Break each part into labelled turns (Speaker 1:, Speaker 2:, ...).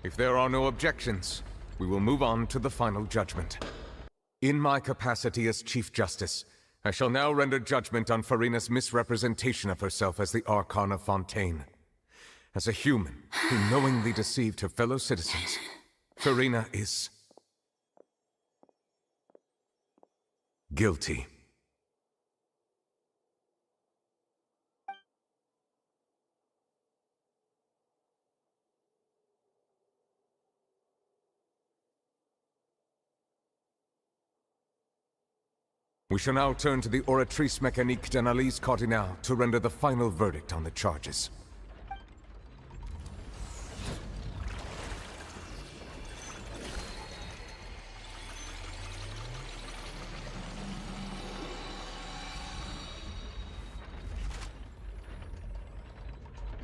Speaker 1: If there are no objections, we will move on to the final judgment. In my capacity as Chief Justice, I shall now render judgment on Furina's misrepresentation of herself as the Archon of Fontaine. As a human who knowingly deceived her fellow citizens, Furina is guilty. We shall now turn to the Oratrice Mécanique d'Analyse Cardinale to render the final verdict on the charges.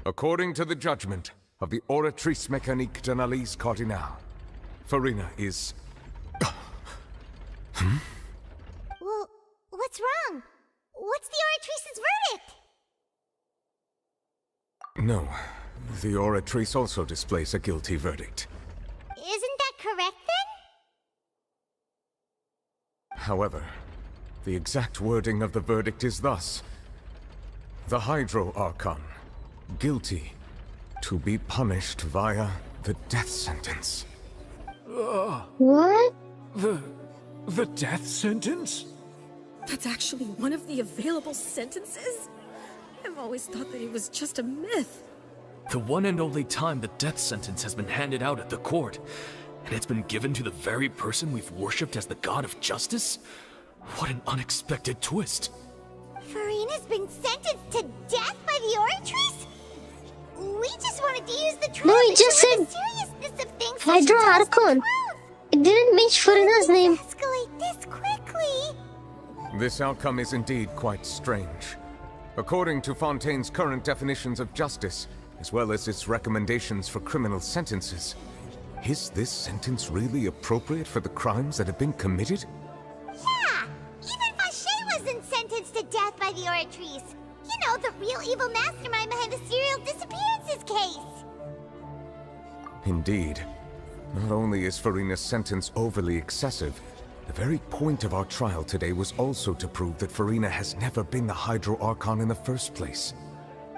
Speaker 1: According to the judgment of the Oratrice Mécanique d'Analyse Cardinale, Furina is...
Speaker 2: Well, what's wrong? What's the Oratrice's verdict?
Speaker 1: No, the Oratrice also displays a guilty verdict.
Speaker 2: Isn't that correct then?
Speaker 1: However, the exact wording of the verdict is thus: the Hydro Archon, guilty, to be punished via the death sentence.
Speaker 3: What?
Speaker 4: The death sentence?
Speaker 5: That's actually one of the available sentences? I've always thought that it was just a myth.
Speaker 4: The one and only time the death sentence has been handed out at the court, and it's been given to the very person we've worshipped as the god of justice? What an unexpected twist.
Speaker 2: Furina's been sentenced to death by the Oratrice? We just wanted to use the trial
Speaker 3: No, he just
Speaker 2: to show the
Speaker 3: said
Speaker 2: seriousness of things.
Speaker 3: Hydro Archon. It didn't mention Furina's name.
Speaker 2: Escalate this quickly.
Speaker 1: This outcome is indeed quite strange. According to Fontaine's current definitions of justice, as well as its recommendations for criminal sentences, is this sentence really appropriate for the crimes that have been committed?
Speaker 2: Yeah, even Fauché wasn't sentenced to death by the Oratrice. You know, the real evil mastermind behind the serial disappearances case.
Speaker 1: Indeed. Not only is Furina's sentence overly excessive, the very point of our trial today was also to prove that Furina has never been the Hydro Archon in the first place.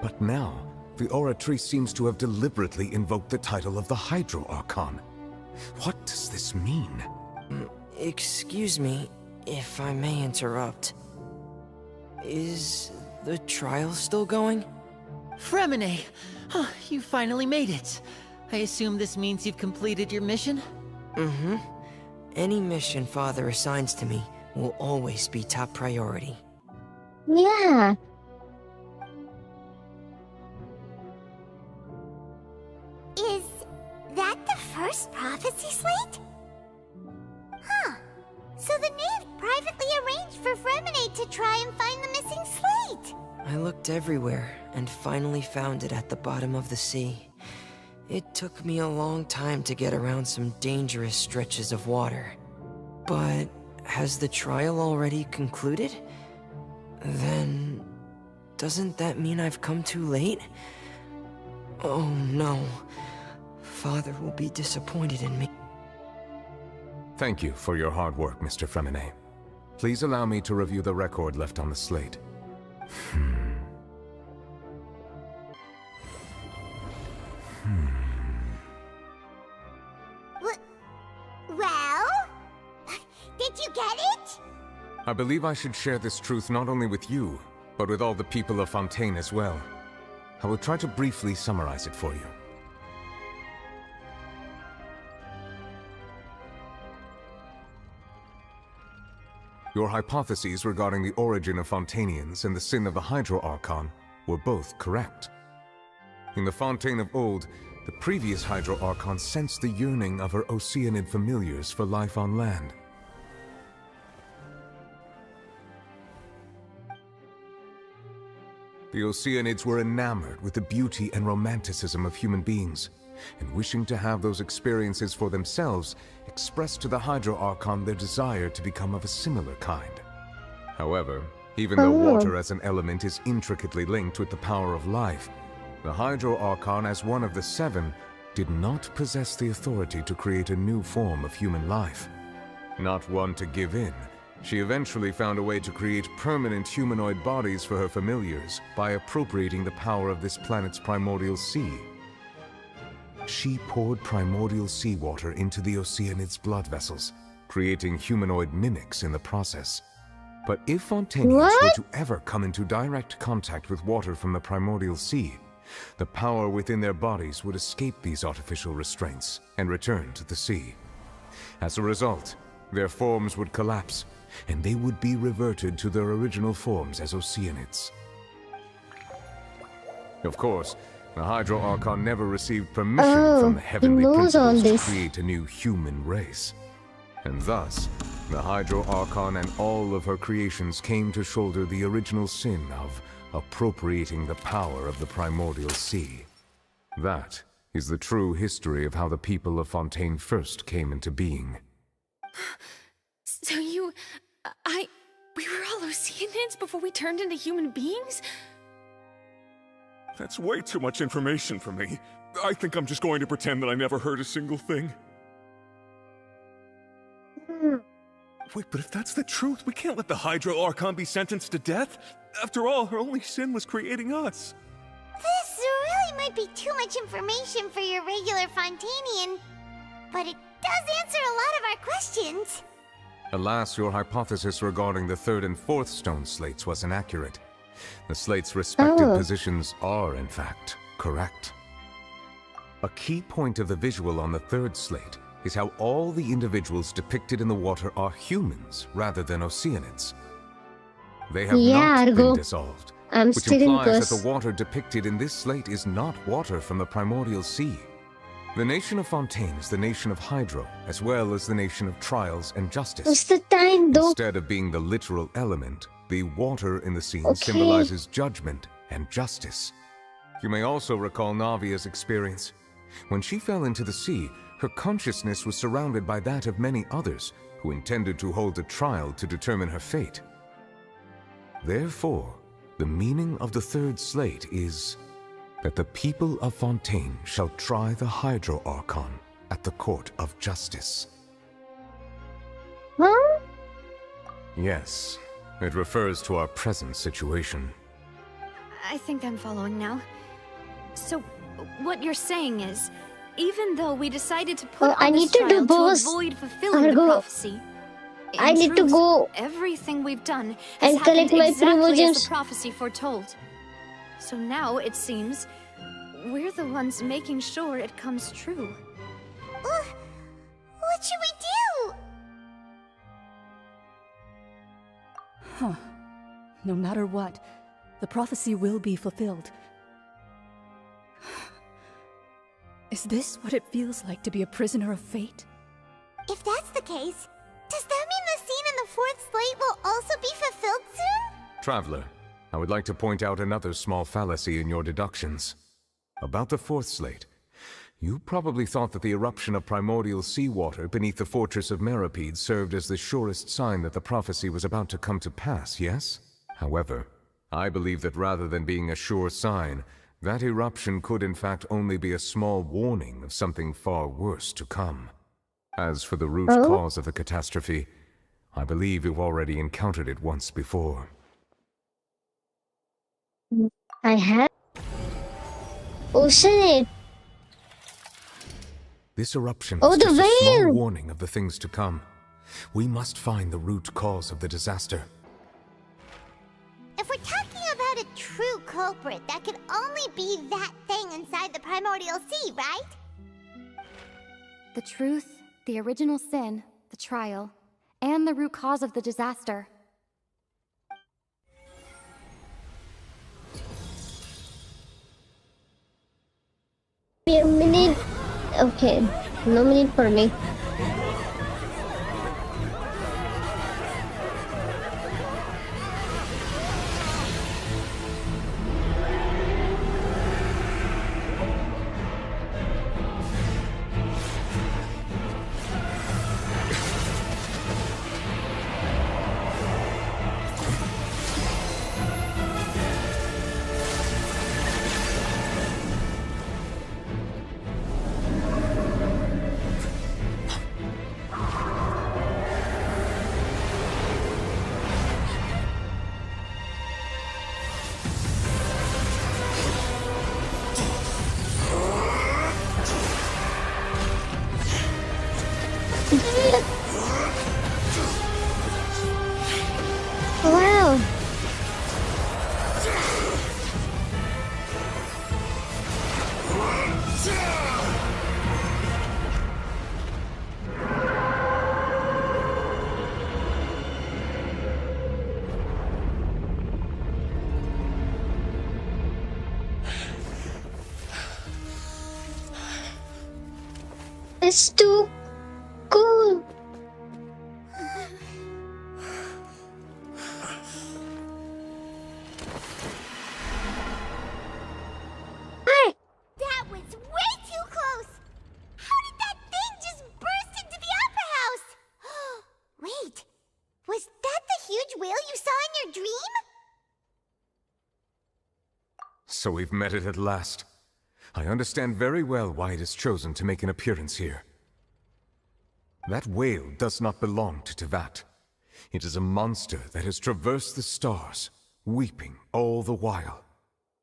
Speaker 1: But now, the Oratrice seems to have deliberately invoked the title of the Hydro Archon. What does this mean?
Speaker 6: Excuse me, if I may interrupt. Is the trial still going?
Speaker 7: Fremine! Huh, you finally made it. I assume this means you've completed your mission?
Speaker 6: Mm-hmm. Any mission Father assigns to me will always be top priority.
Speaker 3: Yeah.
Speaker 2: Is that the first prophecy slate? Huh. So the Knave privately arranged for Fremine to try and find the missing slate.
Speaker 6: I looked everywhere and finally found it at the bottom of the sea. It took me a long time to get around some dangerous stretches of water. But has the trial already concluded? Then doesn't that mean I've come too late? Oh no. Father will be disappointed in me.
Speaker 1: Thank you for your hard work, Mr. Fremine. Please allow me to review the record left on the slate.
Speaker 2: Well? Did you get it?
Speaker 1: I believe I should share this truth not only with you, but with all the people of Fontaine as well. I will try to briefly summarize it for you. Your hypotheses regarding the origin of Fontainians and the sin of the Hydro Archon were both correct. In the Fontaine of old, the previous Hydro Archon sensed the yearning of her Oceanid familiars for life on land. The Oceanids were enamored with the beauty and romanticism of human beings, and wishing to have those experiences for themselves, expressed to the Hydro Archon their desire to become of a similar kind. However, even though water as an element is intricately linked with the power of life, the Hydro Archon, as one of the seven, did not possess the authority to create a new form of human life. Not one to give in, she eventually found a way to create permanent humanoid bodies for her familiars by appropriating the power of this planet's primordial sea. She poured primordial seawater into the Oceanid's blood vessels, creating humanoid mimics in the process. But if Fontainians were to ever come into direct contact with water from the primordial sea, the power within their bodies would escape these artificial restraints and return to the sea. As a result, their forms would collapse, and they would be reverted to their original forms as Oceanids. Of course, the Hydro Archon never received permission from the heavenly principles to create a new human race. And thus, the Hydro Archon and all of her creations came to shoulder the original sin of appropriating the power of the primordial sea. That is the true history of how the people of Fontaine first came into being.
Speaker 5: So we were all Oceanids before we turned into human beings?
Speaker 8: That's way too much information for me. I think I'm just going to pretend that I never heard a single thing. Wait, but if that's the truth, we can't let the Hydro Archon be sentenced to death. After all, her only sin was creating us.
Speaker 2: This really might be too much information for your regular Fontainian, but it does answer a lot of our questions.
Speaker 1: Alas, your hypothesis regarding the third and fourth stone slates was inaccurate. The slates' respective positions are, in fact, correct. A key point of the visual on the third slate is how all the individuals depicted in the water are humans rather than Oceanids. They have not been dissolved, which implies that the water depicted in this slate is not water from the primordial sea. The nation of Fontaine is the nation of Hydro, as well as the nation of trials and justice.
Speaker 3: What's the time though?
Speaker 1: Instead of being the literal element, the water in the scene symbolizes judgment and justice. You may also recall Navia's experience. When she fell into the sea, her consciousness was surrounded by that of many others who intended to hold a trial to determine her fate. Therefore, the meaning of the third slate is that the people of Fontaine shall try the Hydro Archon at the court of justice.
Speaker 3: Huh?
Speaker 1: Yes, it refers to our present situation.
Speaker 9: I think I'm following now. So, what you're saying is, even though we decided to put
Speaker 3: I
Speaker 9: on
Speaker 3: need
Speaker 9: this
Speaker 3: to do
Speaker 9: trial to
Speaker 3: both.
Speaker 9: avoid fulfilling the prophecy,
Speaker 3: I need to go
Speaker 9: everything we've done has
Speaker 3: and collect
Speaker 9: happened
Speaker 3: my
Speaker 9: exactly as
Speaker 3: primogems.
Speaker 9: the prophecy foretold. So now, it seems, we're the ones making sure it comes true.
Speaker 2: What should we do?
Speaker 10: Huh. No matter what, the prophecy will be fulfilled. Is this what it feels like to be a prisoner of fate?
Speaker 2: If that's the case, does that mean the scene in the fourth slate will also be fulfilled soon?
Speaker 1: Traveler, I would like to point out another small fallacy in your deductions. About the fourth slate, you probably thought that the eruption of primordial seawater beneath the fortress of Meripede served as the surest sign that the prophecy was about to come to pass, yes? However, I believe that rather than being a sure sign, that eruption could in fact only be a small warning of something far worse to come. As for the root cause of the catastrophe, I believe you've already encountered it once before.
Speaker 3: I have. Oceanid.
Speaker 1: This eruption
Speaker 3: Oh,
Speaker 1: is
Speaker 3: the
Speaker 1: just a small
Speaker 3: veil!
Speaker 1: warning of the things to come. We must find the root cause of the disaster.
Speaker 2: If we're talking about a true culprit, that could only be that thing inside the primordial sea, right?
Speaker 9: The truth, the original sin, the trial, and the root cause of the disaster.
Speaker 3: Be a minute. Okay, no minute for me. It's too cool. Hi.
Speaker 2: That was way too close! How did that thing just burst into the Opera House? Wait, was that the huge whale you saw in your dream?
Speaker 1: So we've met it at last. I understand very well why it has chosen to make an appearance here. That whale does not belong to Tevat. It is a monster that has traversed the stars, weeping all the while.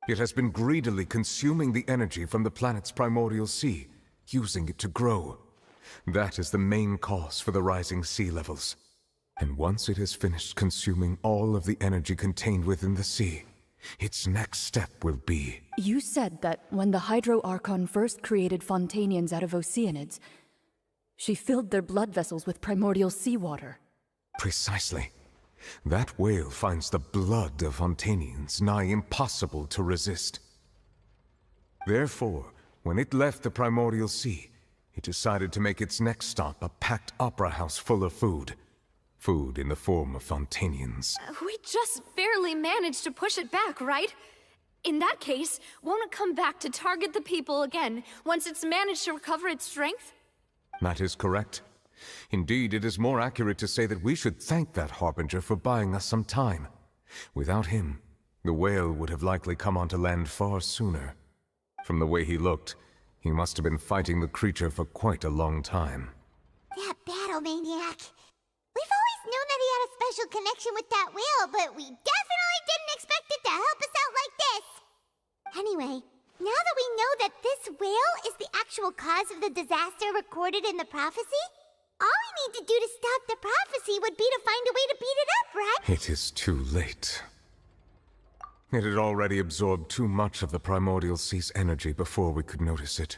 Speaker 1: It has been greedily consuming the energy from the planet's primordial sea, using it to grow. That is the main cause for the rising sea levels. And once it has finished consuming all of the energy contained within the sea, its next step will be...
Speaker 10: You said that when the Hydro Archon first created Fontainians out of Oceanids, she filled their blood vessels with primordial seawater.
Speaker 1: Precisely. That whale finds the blood of Fontainians nigh impossible to resist. Therefore, when it left the primordial sea, it decided to make its next stop a packed opera house full of food. Food in the form of Fontainians.
Speaker 9: We just barely managed to push it back, right? In that case, won't it come back to target the people again once it's managed to recover its strength?
Speaker 1: That is correct. Indeed, it is more accurate to say that we should thank that Harbinger for buying us some time. Without him, the whale would have likely come onto land far sooner. From the way he looked, he must have been fighting the creature for quite a long time.
Speaker 2: That battle maniac. We've always known that he had a special connection with that whale, but we definitely didn't expect it to help us out like this. Anyway, now that we know that this whale is the actual cause of the disaster recorded in the prophecy, all we need to do to stop the prophecy would be to find a way to beat it up, right?
Speaker 1: It is too late. It had already absorbed too much of the primordial sea's energy before we could notice it.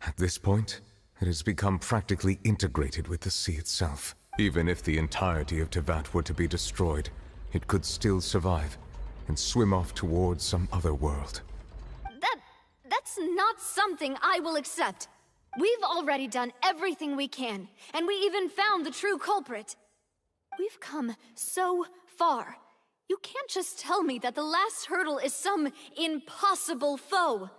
Speaker 1: At this point, it has become practically integrated with the sea itself. Even if the entirety of Tevat were to be destroyed, it could still survive and swim off towards some other world.
Speaker 9: That's not something I will accept. We've already done everything we can, and we even found the true culprit. We've come so far. You can't just tell me that the last hurdle is some impossible foe.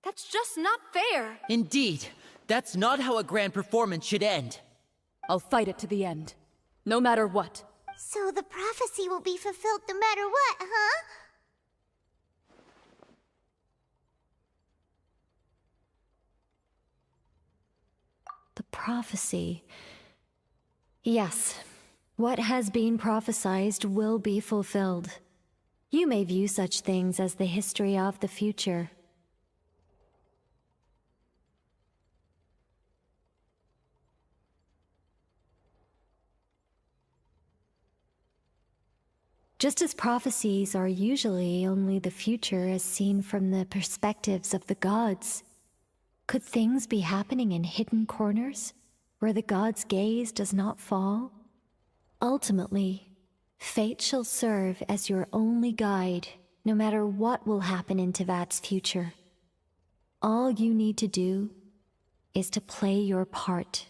Speaker 9: That's just not fair.
Speaker 7: Indeed. That's not how a grand performance should end.
Speaker 10: I'll fight it to the end, no matter what.
Speaker 2: So the prophecy will be fulfilled no matter what, huh?
Speaker 11: The prophecy. Yes, what has been prophesied will be fulfilled. You may view such things as the history of the future. Just as prophecies are usually only the future as seen from the perspectives of the gods, could things be happening in hidden corners, where the gods' gaze does not fall? Ultimately, fate shall serve as your only guide, no matter what will happen in Tevat's future. All you need to do is to play your part.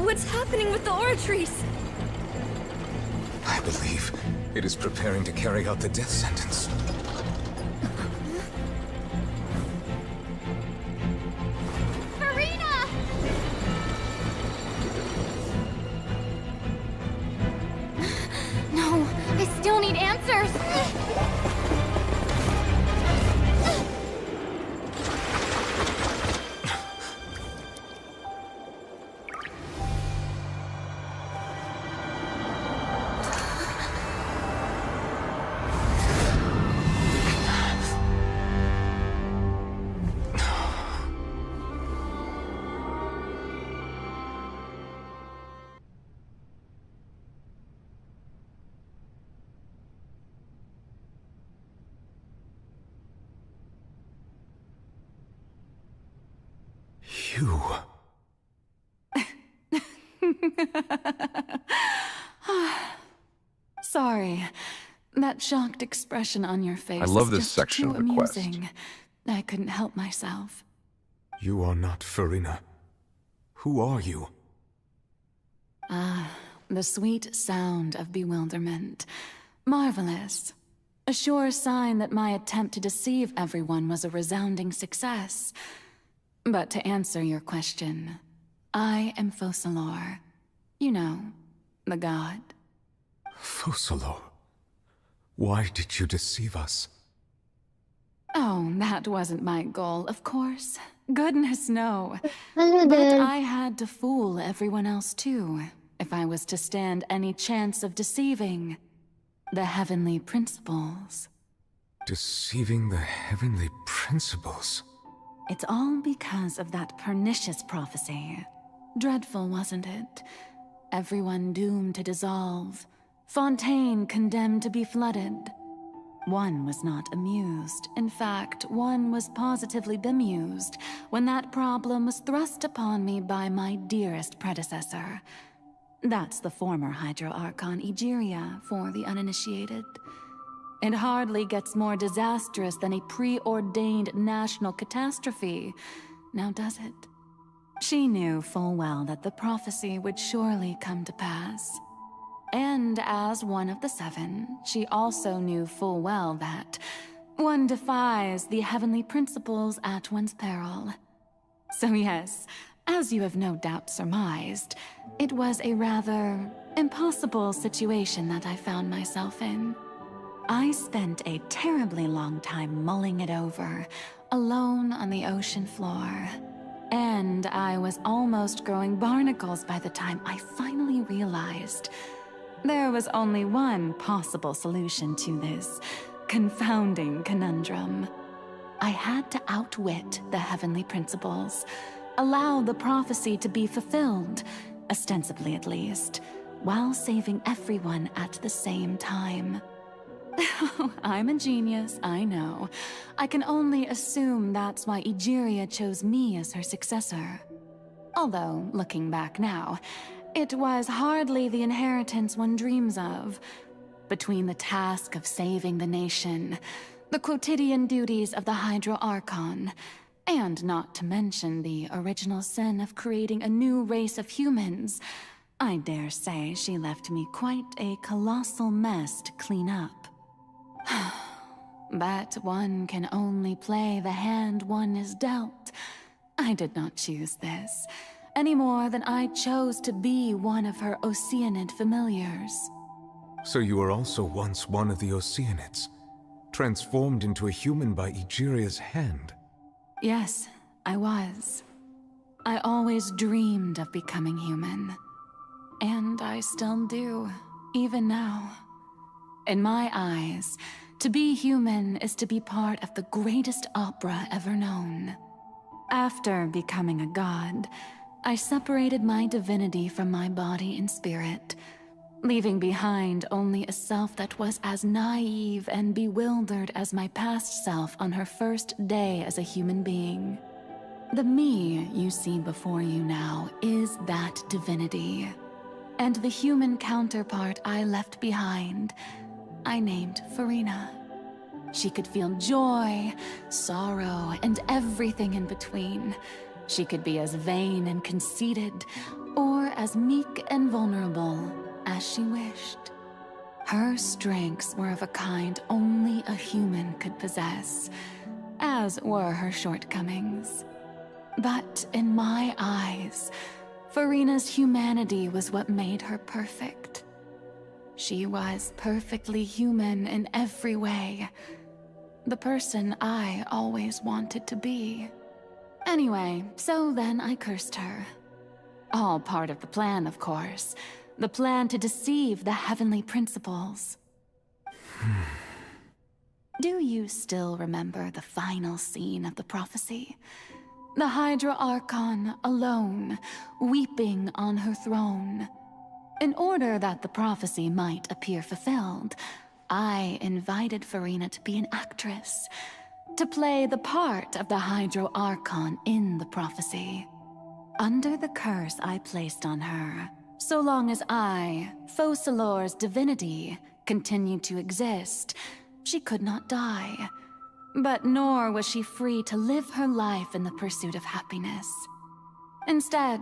Speaker 9: What's happening with the oratories?
Speaker 1: I believe it is preparing to carry out the death sentence.
Speaker 2: Furina!
Speaker 9: No, I still need answers.
Speaker 1: You...
Speaker 10: Sorry. That shocked expression on your face.
Speaker 12: I love
Speaker 10: is
Speaker 12: this
Speaker 10: just
Speaker 12: section
Speaker 10: too
Speaker 12: of the quest.
Speaker 10: amusing. I couldn't help myself.
Speaker 1: You are not Furina. Who are you?
Speaker 10: The sweet sound of bewilderment. Marvelous. A sure sign that my attempt to deceive everyone was a resounding success. But to answer your question, I am Focalor. You know, the god.
Speaker 1: Focalor. Why did you deceive us?
Speaker 10: Oh, that wasn't my goal, of course. Goodness, no.
Speaker 3: Hello
Speaker 10: But
Speaker 3: there.
Speaker 10: I had to fool everyone else too, if I was to stand any chance of deceiving the heavenly principles.
Speaker 1: Deceiving the heavenly principles?
Speaker 10: It's all because of that pernicious prophecy. Dreadful, wasn't it? Everyone doomed to dissolve. Fontaine condemned to be flooded. One was not amused. In fact, one was positively bemused when that problem was thrust upon me by my dearest predecessor. That's the former Hydro Archon Egeria for the uninitiated. It hardly gets more disastrous than a preordained national catastrophe, now does it? She knew full well that the prophecy would surely come to pass. And as one of the seven, she also knew full well that one defies the heavenly principles at one's peril. So yes, as you have no doubt surmised, it was a rather impossible situation that I found myself in. I spent a terribly long time mulling it over, alone on the ocean floor. And I was almost growing barnacles by the time I finally realized there was only one possible solution to this confounding conundrum. I had to outwit the heavenly principles, allow the prophecy to be fulfilled, ostensibly at least, while saving everyone at the same time. I'm a genius, I know. I can only assume that's why Egeria chose me as her successor. Although, looking back now, it was hardly the inheritance one dreams of. Between the task of saving the nation, the quotidian duties of the Hydro Archon, and not to mention the original sin of creating a new race of humans, I dare say she left me quite a colossal mess to clean up. But one can only play the hand one is dealt. I did not choose this, any more than I chose to be one of her Oceanid familiars.
Speaker 1: So you were also once one of the Oceanids, transformed into a human by Egeria's hand.
Speaker 10: Yes, I was. I always dreamed of becoming human. And I still do, even now. In my eyes, to be human is to be part of the greatest opera ever known. After becoming a god, I separated my divinity from my body and spirit, leaving behind only a self that was as naive and bewildered as my past self on her first day as a human being. The me you see before you now is that divinity. And the human counterpart I left behind, I named Furina. She could feel joy, sorrow, and everything in between. She could be as vain and conceited, or as meek and vulnerable as she wished. Her strengths were of a kind only a human could possess, as were her shortcomings. But in my eyes, Furina's humanity was what made her perfect. She was perfectly human in every way. The person I always wanted to be. Anyway, so then I cursed her. All part of the plan, of course. The plan to deceive the heavenly principles. Do you still remember the final scene of the prophecy? The Hydro Archon alone, weeping on her throne. In order that the prophecy might appear fulfilled, I invited Furina to be an actress, to play the part of the Hydro Archon in the prophecy. Under the curse I placed on her, so long as I, Focalor's divinity, continued to exist, she could not die. But nor was she free to live her life in the pursuit of happiness. Instead,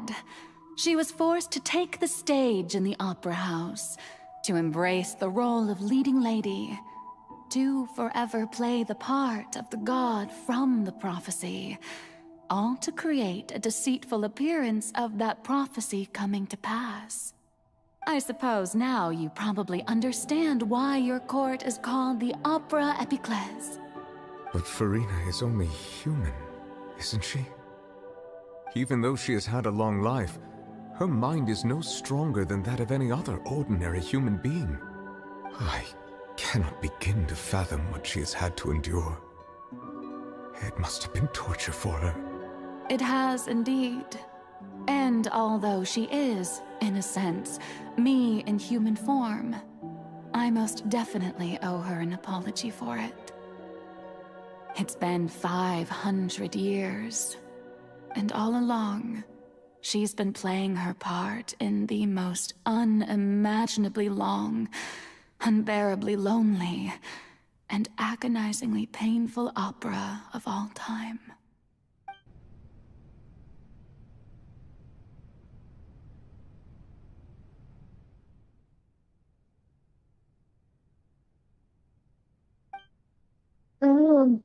Speaker 10: she was forced to take the stage in the opera house, to embrace the role of leading lady, to forever play the part of the god from the prophecy, all to create a deceitful appearance of that prophecy coming to pass. I suppose now you probably understand why your court is called the Opera Epiclese.
Speaker 1: But Furina is only human, isn't she? Even though she has had a long life, her mind is no stronger than that of any other ordinary human being. I cannot begin to fathom what she has had to endure. It must have been torture for her.
Speaker 10: It has indeed. And although she is, in a sense, me in human form, I most definitely owe her an apology for it. It's been 500 years, and all along, she's been playing her part in the most unimaginably long, unbearably lonely, and agonizingly painful opera of all time.
Speaker 3: Oh.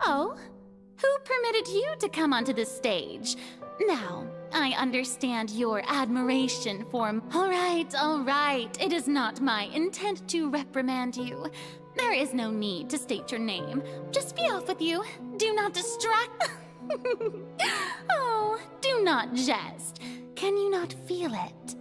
Speaker 12: Oh? Who permitted you to come onto the stage? Now, I understand your admiration for... All right. It is not my intent to reprimand you. There is no need to state your name. Just be off with you. Do not distract... Oh, do not jest. Can you not feel it?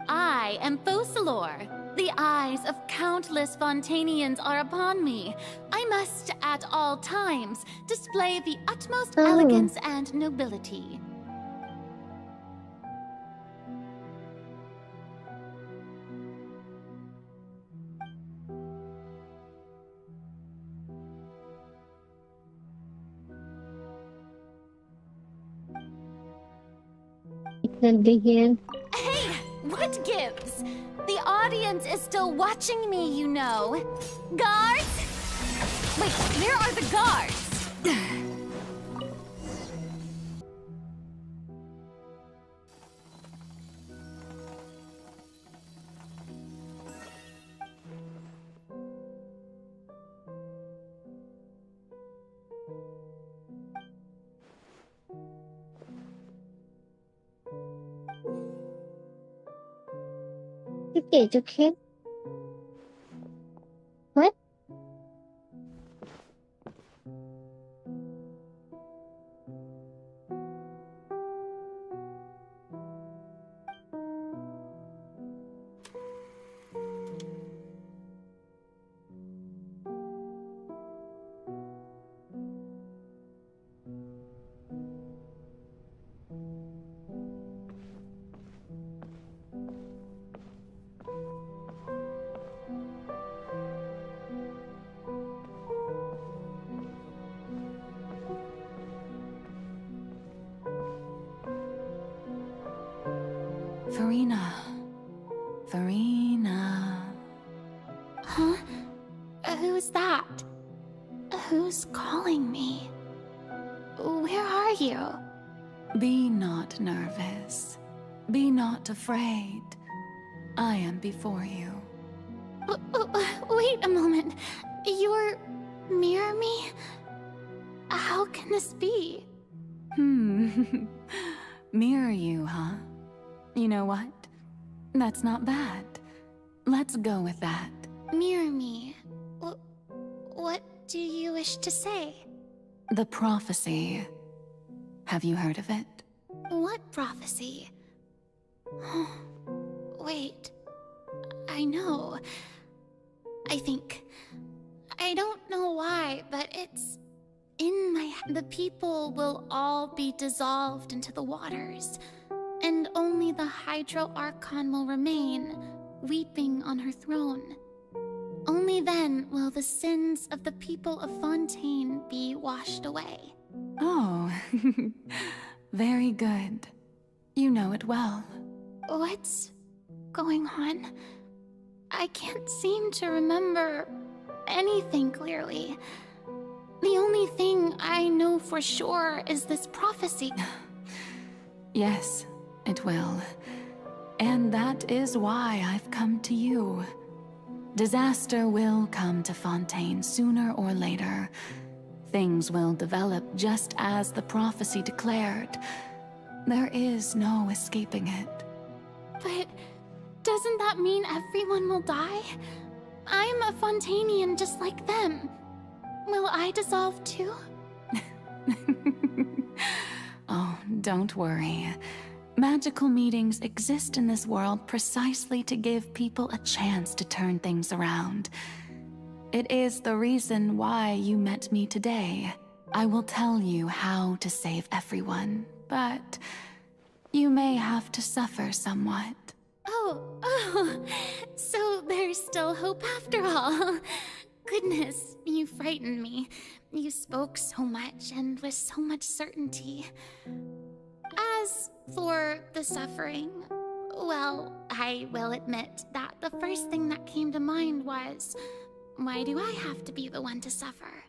Speaker 12: I am Focalor. The eyes of countless Fontainians are upon me. I must, at all times, display the utmost elegance and nobility.
Speaker 3: Then begin.
Speaker 12: Hey, what gives? The audience is still watching me, you know. Guards? Wait, where are the guards?
Speaker 3: Okay. What?
Speaker 10: Furina.
Speaker 12: Huh? Who's that? Who's calling me? Where are you?
Speaker 10: Be not nervous. Be not afraid. I am before you.
Speaker 12: Wait a moment. You're... near me? How can this be?
Speaker 10: Mirror you, huh? You know what? That's not bad. Let's go with that.
Speaker 12: Mirror me. What do you wish to say?
Speaker 10: The prophecy. Have you heard of it?
Speaker 12: What prophecy? Wait. I know. I think. I don't know why, but it's in my head. The people will all be dissolved into the waters, and only the Hydro Archon will remain, weeping on her throne. Only then will the sins of the people of Fontaine be washed away.
Speaker 10: Oh, very good. You know it well.
Speaker 12: What's going on? I can't seem to remember anything clearly. The only thing I know for sure is this prophecy.
Speaker 10: Yes, it will. And that is why I've come to you. Disaster will come to Fontaine sooner or later. Things will develop just as the prophecy declared. There is no escaping it.
Speaker 12: But doesn't that mean everyone will die? I'm a Fontainian just like them. Will I dissolve too?
Speaker 10: Oh, don't worry. Magical meetings exist in this world precisely to give people a chance to turn things around. It is the reason why you met me today. I will tell you how to save everyone, but you may have to suffer somewhat.
Speaker 12: Oh, so there's still hope after all. Goodness, you frightened me. You spoke so much and with so much certainty. As for the suffering, well, I will admit that the first thing that came to mind was, why do I have to be the one to suffer?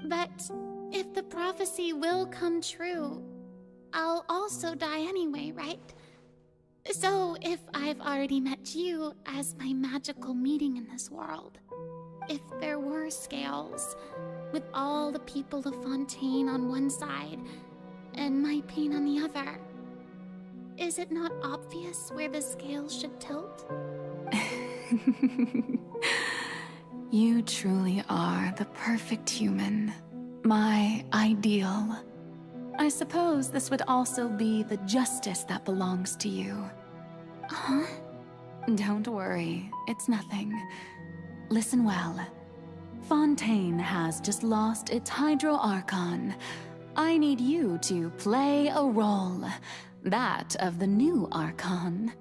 Speaker 12: But if the prophecy will come true, I'll also die anyway, right? So if I've already met you as my magical meeting in this world, if there were scales, with all the people of Fontaine on one side, and my pain on the other, is it not obvious where the scales should tilt?
Speaker 10: You truly are the perfect human. My ideal. I suppose this would also be the justice that belongs to you.
Speaker 12: Huh?
Speaker 10: Don't worry, it's nothing. Listen well. Fontaine has just lost its Hydro Archon. I need you to play a role. That of the new Archon.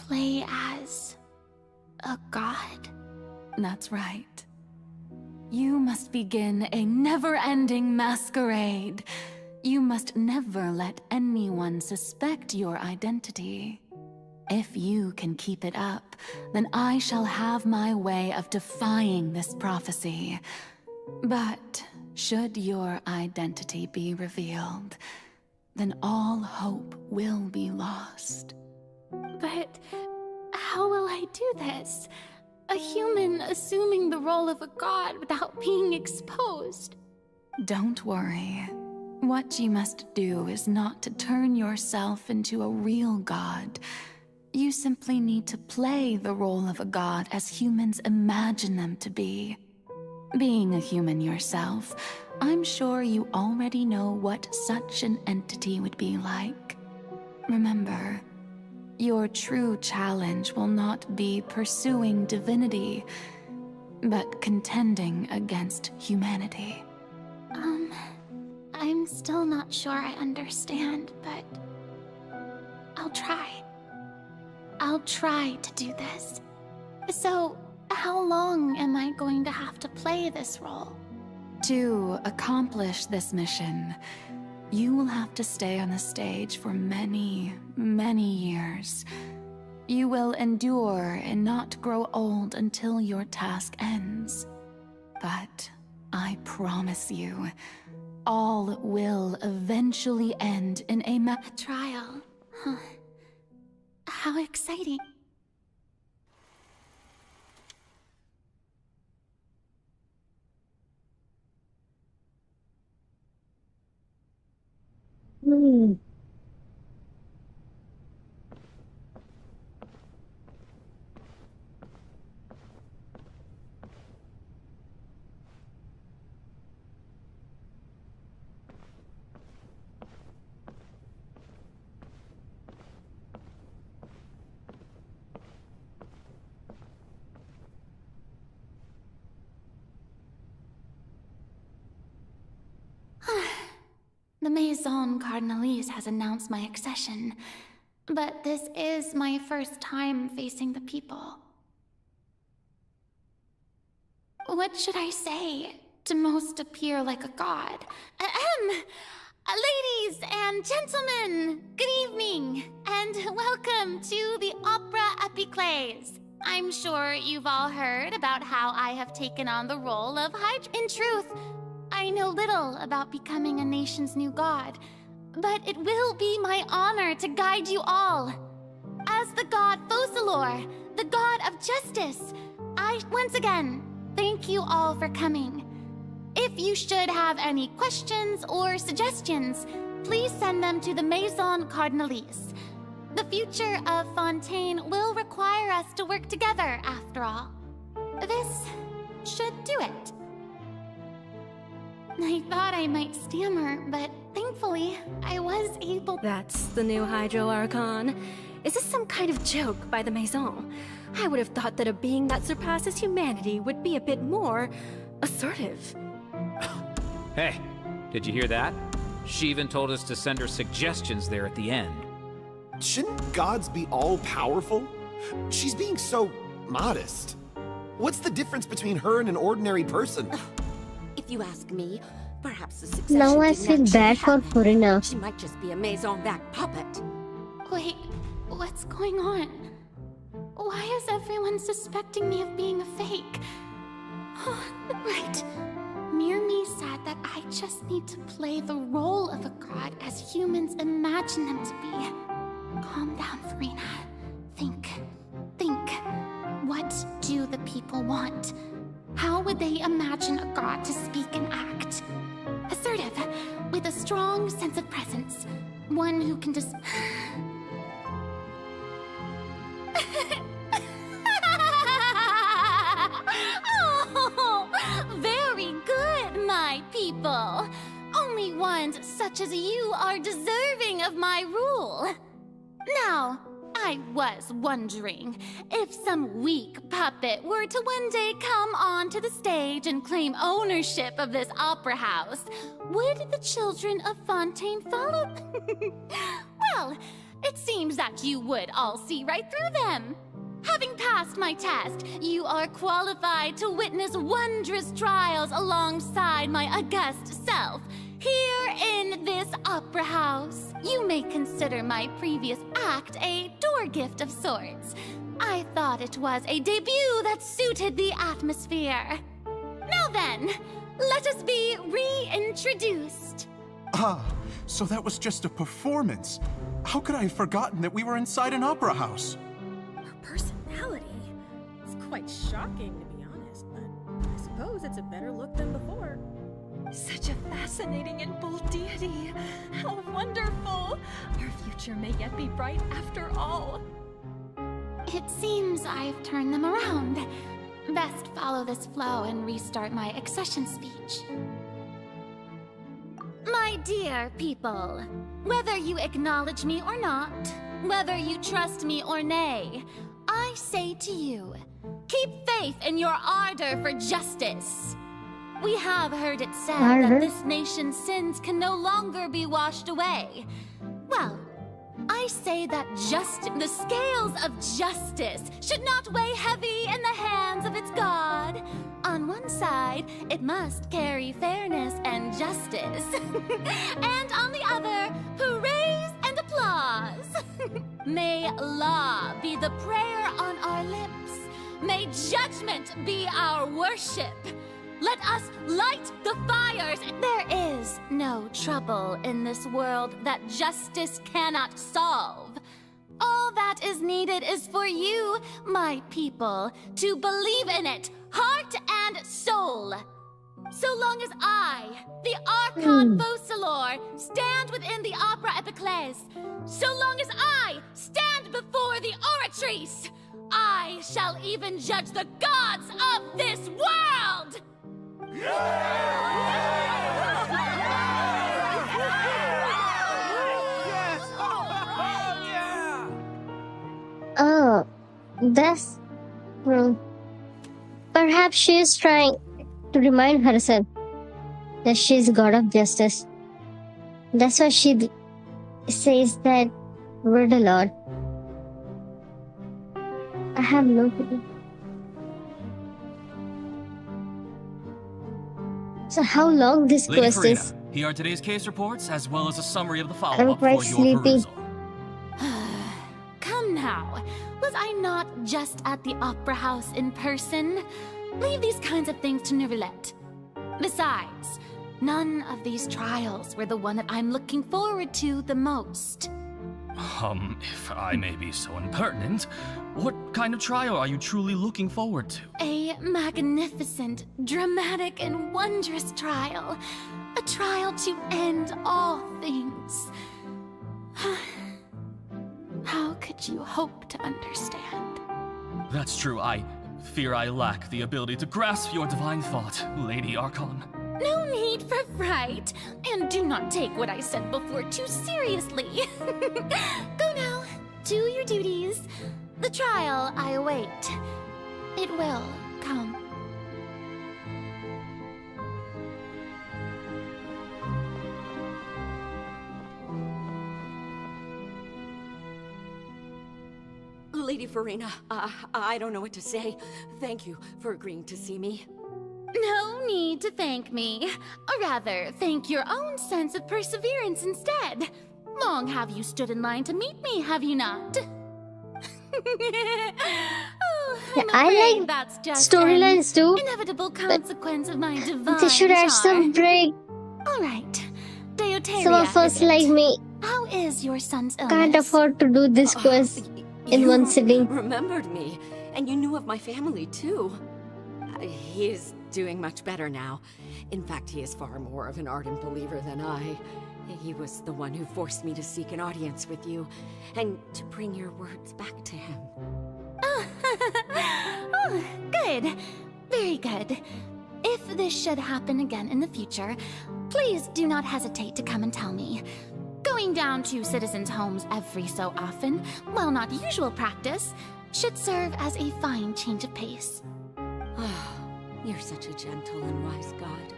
Speaker 12: Play as a god?
Speaker 10: That's right. You must begin a never-ending masquerade. You must never let anyone suspect your identity. If you can keep it up, then I shall have my way of defying this prophecy. But should your identity be revealed, then all hope will be lost.
Speaker 12: But how will I do this? A human assuming the role of a god without being exposed.
Speaker 10: Don't worry. What you must do is not to turn yourself into a real god. You simply need to play the role of a god as humans imagine them to be. Being a human yourself, I'm sure you already know what such an entity would be like. Remember, your true challenge will not be pursuing divinity, but contending against humanity.
Speaker 12: I'm still not sure I understand, but I'll try. I'll try to do this. So, how long am I going to have to play this role?
Speaker 10: To accomplish this mission, you will have to stay on the stage for many, many years. You will endure and not grow old until your task ends. But I promise you, all will eventually end in a
Speaker 12: trial. Huh. How exciting. Maison Cardinalise has announced my accession, but this is my first time facing the people. What should I say to most appear like a god? Ladies and gentlemen, good evening, and welcome to the Opera Epiclese. I'm sure you've all heard about how I have taken on the role of Hydro. In truth, I know little about becoming a nation's new god, but it will be my honor to guide you all. As the god Focalor, the god of justice, I once again thank you all for coming. If you should have any questions or suggestions, please send them to the Maison Cardinalise. The future of Fontaine will require us to work together, after all. This should do it. I thought I might stammer, but thankfully, I was able—
Speaker 5: That's the new Hydro Archon. Is this some kind of joke by the Maison? I would have thought that a being that surpasses humanity would be a bit more assertive.
Speaker 13: Hey, did you hear that? She even told us to send her suggestions there at the end.
Speaker 14: Shouldn't gods be all-powerful? She's being so modest. What's the difference between her and an ordinary person?
Speaker 15: If you ask me, perhaps the succession
Speaker 3: Now I
Speaker 15: didn't
Speaker 3: feel
Speaker 15: actually
Speaker 3: bad for
Speaker 15: happen.
Speaker 3: Furina.
Speaker 15: She might just be a Maison-backed puppet.
Speaker 12: Wait, what's going on? Why is everyone suspecting me of being a fake? Oh, right. Myrmi said that I just need to play the role of a god as humans imagine them to be. Calm down, Furina. Think. What do the people want? How would they imagine a god to speak and act? Assertive, with a strong sense of presence. One who can just... Oh, very good, my people. Only ones such as you are deserving of my rule. Now, I was wondering, if some weak puppet were to one day come onto the stage and claim ownership of this opera house, would the children of Fontaine follow? Well, it seems that you would all see right through them. Having passed my test, you are qualified to witness wondrous trials alongside my august self, here in this opera house. You may consider my previous act a door gift of sorts. I thought it was a debut that suited the atmosphere. Now then, let us be reintroduced.
Speaker 16: Ah, so that was just a performance. How could I have forgotten that we were inside an opera house?
Speaker 5: Her personality? It's quite shocking, to be honest, but I suppose it's a better look than before. Such a fascinating and bold deity. How wonderful! Our future may yet be bright after all.
Speaker 12: It seems I've turned them around. Best follow this flow and restart my accession speech. My dear people, whether you acknowledge me or not, whether you trust me or nay, I say to you, keep faith in your ardor for justice. We have heard it said that this nation's sins can no longer be washed away. Well, I say that the scales of justice should not weigh heavy in the hands of its God. On one side, it must carry fairness and justice. And on the other, praise and applause. May law be the prayer on our lips. May judgment be our worship. Let us light the fires. There is no trouble in this world that justice cannot solve. All that is needed is for you, my people, to believe in it, heart and soul. So long as I, the Archon Focalor, stand within the Opera Epiclese, so long as I stand before the Oratrice, I shall even judge the gods of this world!
Speaker 3: Oh, that's... Perhaps she is trying to remind herself that she is god of justice. That's why she says that word a lot. I have no clue. So how long this
Speaker 17: Lady
Speaker 3: quest
Speaker 17: Furina,
Speaker 3: is?
Speaker 17: here are today's case reports, as well as a summary of the
Speaker 3: I'm
Speaker 17: follow-up
Speaker 3: quite
Speaker 17: for your
Speaker 3: sleepy.
Speaker 17: perusal.
Speaker 12: Come now. Was I not just at the Opera House in person? Leave these kinds of things to Neuvillette. Besides, none of these trials were the one that I'm looking forward to the most.
Speaker 17: If I may be so impertinent, what kind of trial are you truly looking forward to?
Speaker 12: A magnificent, dramatic, and wondrous trial. A trial to end all things. How could you hope to understand?
Speaker 17: That's true, I fear I lack the ability to grasp your divine thought, Lady Archon.
Speaker 12: No need for fright, and do not take what I said before too seriously. Go now, do your duties. The trial I await. It will come.
Speaker 15: Lady Furina, I don't know what to say. Thank you for agreeing to see me.
Speaker 12: No need to thank me. Or rather, thank your own sense of perseverance instead. Long have you stood in line to meet me, have you not?
Speaker 3: I like
Speaker 12: that's just
Speaker 3: storylines too.
Speaker 12: Inevitable consequence of my divine
Speaker 3: They should add some break.
Speaker 12: All right, Deoteria.
Speaker 3: Some of us like me
Speaker 12: How is your son's illness?
Speaker 3: can't afford to do this quest in one sitting.
Speaker 15: Remembered me, and you knew of my family too. He is doing much better now. In fact, he is far more of an ardent believer than I. He was the one who forced me to seek an audience with you, and to bring your words back to him.
Speaker 12: Oh, good. Very good. If this should happen again in the future, please do not hesitate to come and tell me. Going down to citizens' homes every so often, while not usual practice, should serve as a fine change of pace.
Speaker 15: You're such a gentle and wise god.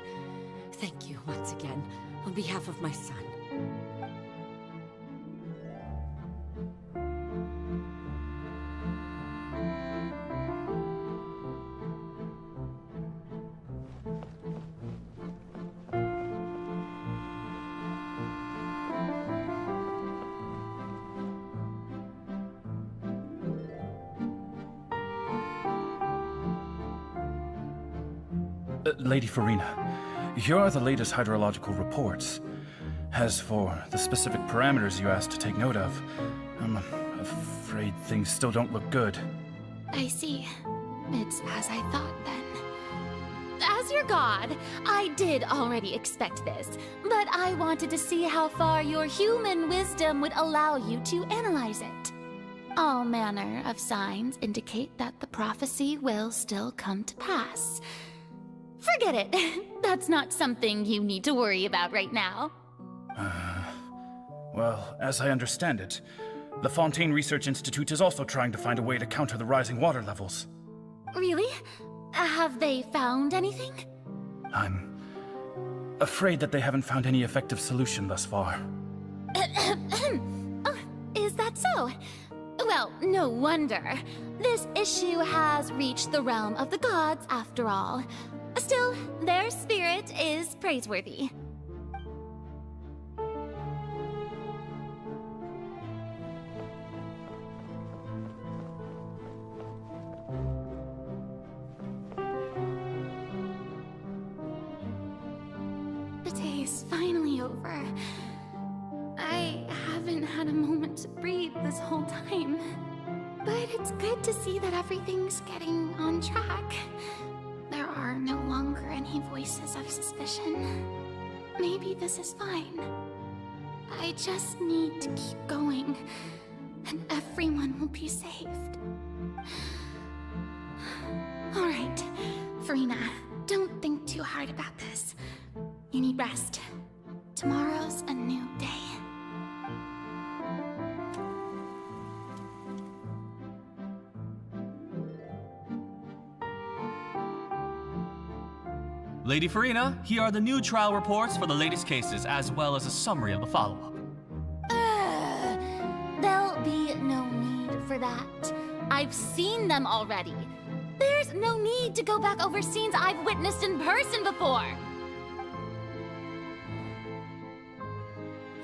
Speaker 15: Thank you once again, on behalf of my son.
Speaker 18: Lady Furina, here are the latest hydrological reports. As for the specific parameters you asked to take note of, I'm afraid things still don't look good.
Speaker 12: I see. It's as I thought then. As your god, I did already expect this, but I wanted to see how far your human wisdom would allow you to analyze it. All manner of signs indicate that the prophecy will still come to pass. Forget it. That's not something you need to worry about right now.
Speaker 18: Well, as I understand it, the Fontaine Research Institute is also trying to find a way to counter the rising water levels.
Speaker 12: Really? Have they found anything?
Speaker 18: I'm afraid that they haven't found any effective solution thus far.
Speaker 12: Oh, is that so? Well, no wonder. This issue has reached the realm of the gods, after all. Still, their spirit is praiseworthy. The day is finally over. I haven't had a moment to breathe this whole time. But it's good to see that everything's getting on track. There are no longer any voices of suspicion. Maybe this is fine. I just need to keep going, and everyone will be saved. Alright, Furina, don't think too hard about this. You need rest. Tomorrow's a new day.
Speaker 17: Lady Furina, here are the new trial reports for the latest cases, as well as a summary of the follow-up.
Speaker 12: There'll be no need for that. I've seen them already. There's no need to go back over scenes I've witnessed in person before.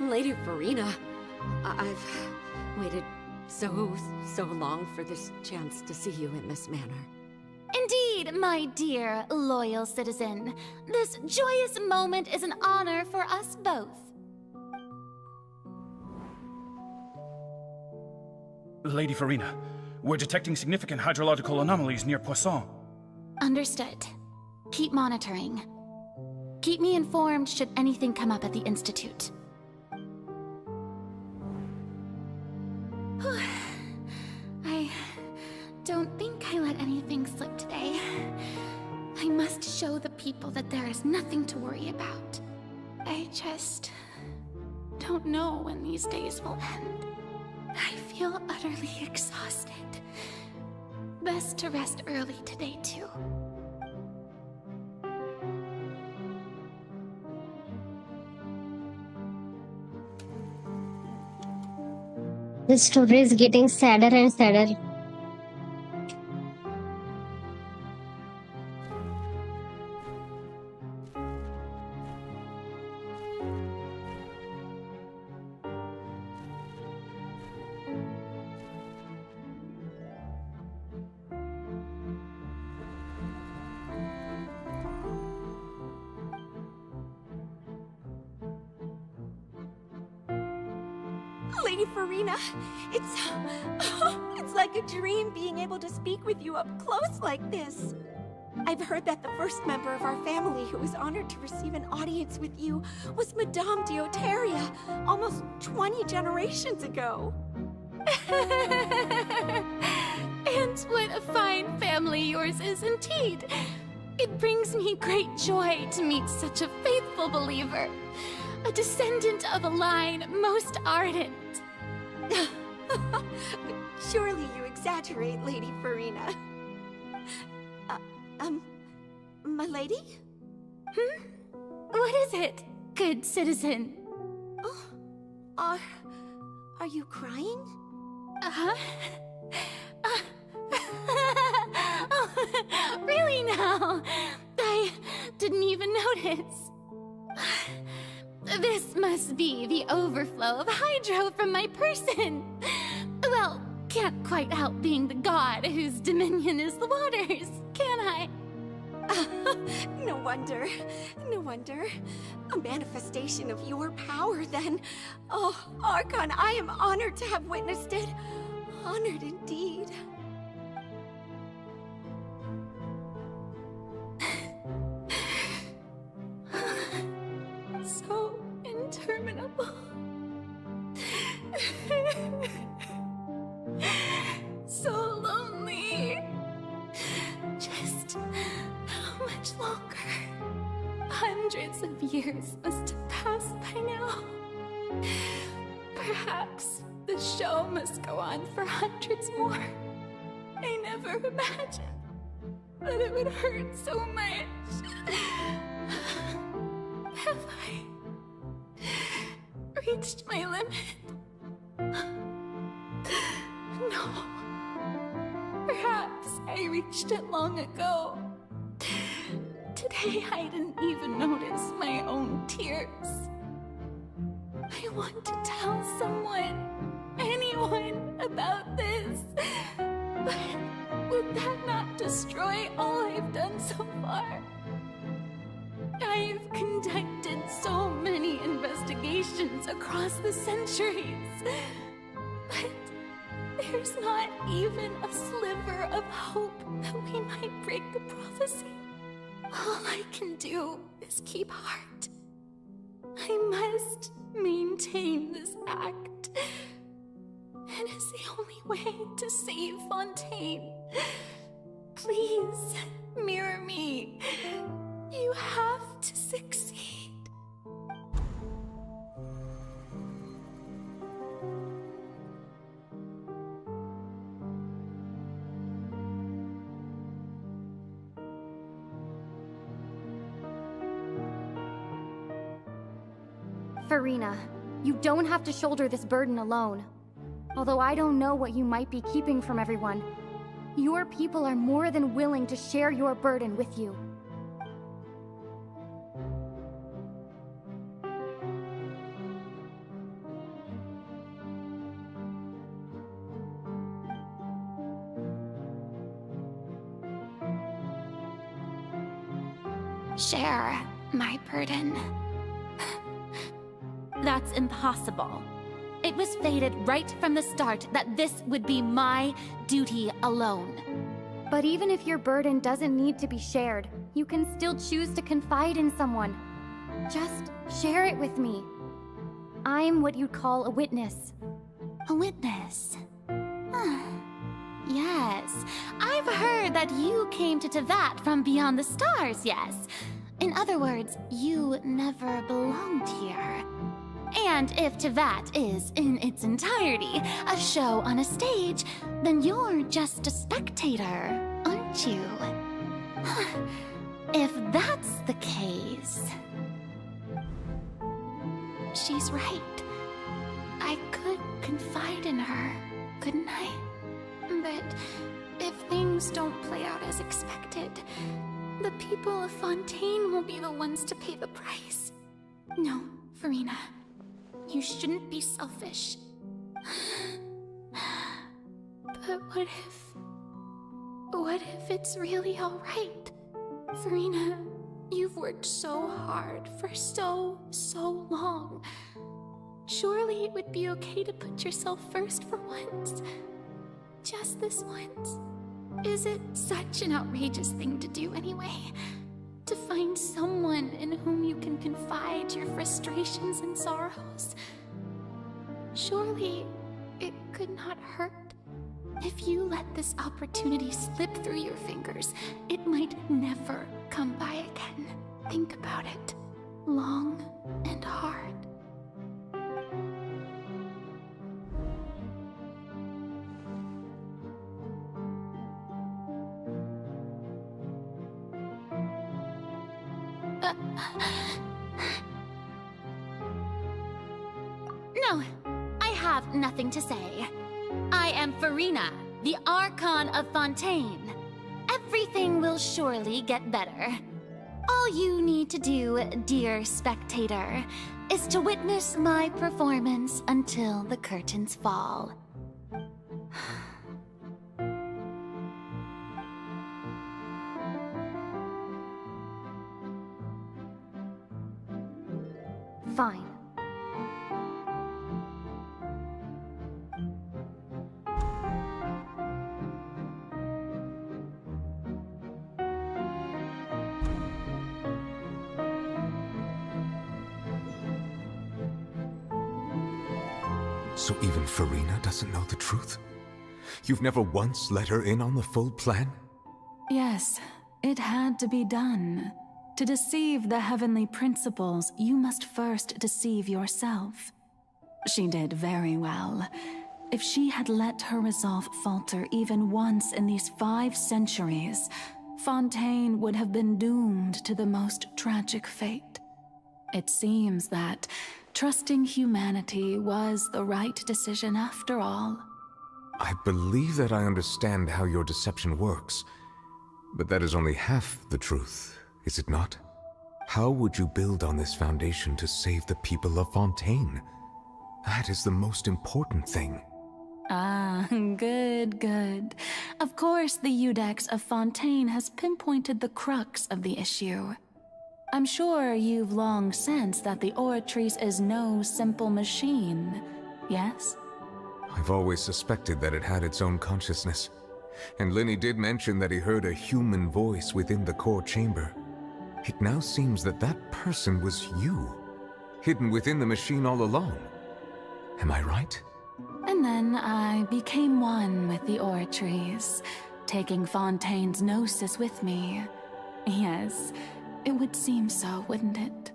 Speaker 15: Lady Furina, I've waited so long for this chance to see you in this manner.
Speaker 12: Indeed, my dear, loyal citizen. This joyous moment is an honor for us both.
Speaker 18: Lady Furina, we're detecting significant hydrological anomalies near Poisson.
Speaker 12: Understood. Keep monitoring. Keep me informed should anything come up at the Institute. I don't think I let anything slip today. I must show the people that there is nothing to worry about. I just don't know when these days will end. I feel utterly exhausted. Best to rest early today, too.
Speaker 3: The story is getting sadder and sadder.
Speaker 19: Lady Furina, it's like a dream being able to speak with you up close like this. I've heard that the first member of our family who was honored to receive an audience with you was Madame Deoteria, almost 20 generations ago.
Speaker 12: And what a fine family yours is indeed. It brings me great joy to meet such a faithful believer. A descendant of a line most ardent.
Speaker 19: Surely you exaggerate, Lady Furina. My lady?
Speaker 12: What is it, good citizen?
Speaker 19: Oh, are you crying?
Speaker 12: Uh-huh. Oh, really now? I didn't even notice. This must be the overflow of hydro from my person. Well, can't quite help being the god whose dominion is the waters, can I?
Speaker 19: No wonder. No wonder. A manifestation of your power, then. Oh, Archon, I am honored to have witnessed it. Honored indeed.
Speaker 12: So interminable. So lonely. Just how much longer? Hundreds of years must have passed by now. Perhaps the show must go on for hundreds more. I never imagined that it would hurt so much. Have I reached my limit? No. Perhaps I reached it long ago. Today I didn't even notice my own tears. I want to tell someone, anyone, about this. But would that not destroy all I've done so far? I've conducted so many investigations across the centuries, but there's not even a sliver of hope that we might break the prophecy. All I can do is keep heart. I must maintain this act. It is the only way to save Fontaine. Please, mirror me. You have to succeed.
Speaker 9: Furina, you don't have to shoulder this burden alone. Although I don't know what you might be keeping from everyone, your people are more than willing to share your burden with you.
Speaker 12: Share my burden. That's impossible. It was fated right from the start that this would be my duty alone.
Speaker 9: But even if your burden doesn't need to be shared, you can still choose to confide in someone. Just share it with me. I'm what you'd call a witness.
Speaker 12: A witness? Yes, I've heard that you came to Tevat from beyond the stars, yes. In other words, you never belonged here. And if Tevat is, in its entirety, a show on a stage, then you're just a spectator, aren't you? If that's the case... She's right. I could confide in her, couldn't I? But if things don't play out as expected, the people of Fontaine will be the ones to pay the price. No, Furina. You shouldn't be selfish. But what if it's really alright? Furina, you've worked so hard for so long. Surely it would be okay to put yourself first for once. Just this once. Is it such an outrageous thing to do anyway? To find someone in whom you can confide your frustrations and sorrows? Surely it could not hurt. If you let this opportunity slip through your fingers, it might never come by again. Think about it. Long and hard. No, I have nothing to say. I am Furina, the Archon of Fontaine. Everything will surely get better. All you need to do, dear spectator, is to witness my performance until the curtains fall.
Speaker 9: Fine.
Speaker 1: So even Furina doesn't know the truth? You've never once let her in on the full plan?
Speaker 10: Yes, it had to be done. To deceive the heavenly principles, you must first deceive yourself. She did very well. If she had let her resolve falter even once in these 5 centuries, Fontaine would have been doomed to the most tragic fate. It seems that trusting humanity was the right decision after all.
Speaker 1: I believe that I understand how your deception works, but that is only half the truth, is it not? How would you build on this foundation to save the people of Fontaine? That is the most important thing.
Speaker 10: Ah, good. Of course, the Iudex of Fontaine has pinpointed the crux of the issue. I'm sure you've long sensed that the Oratrice is no simple machine, yes?
Speaker 1: I've always suspected that it had its own consciousness. And Lenny did mention that he heard a human voice within the core chamber. It now seems that that person was you, hidden within the machine all along. Am I right?
Speaker 10: And then I became one with the Oratrice, taking Fontaine's gnosis with me. Yes, it would seem so, wouldn't it?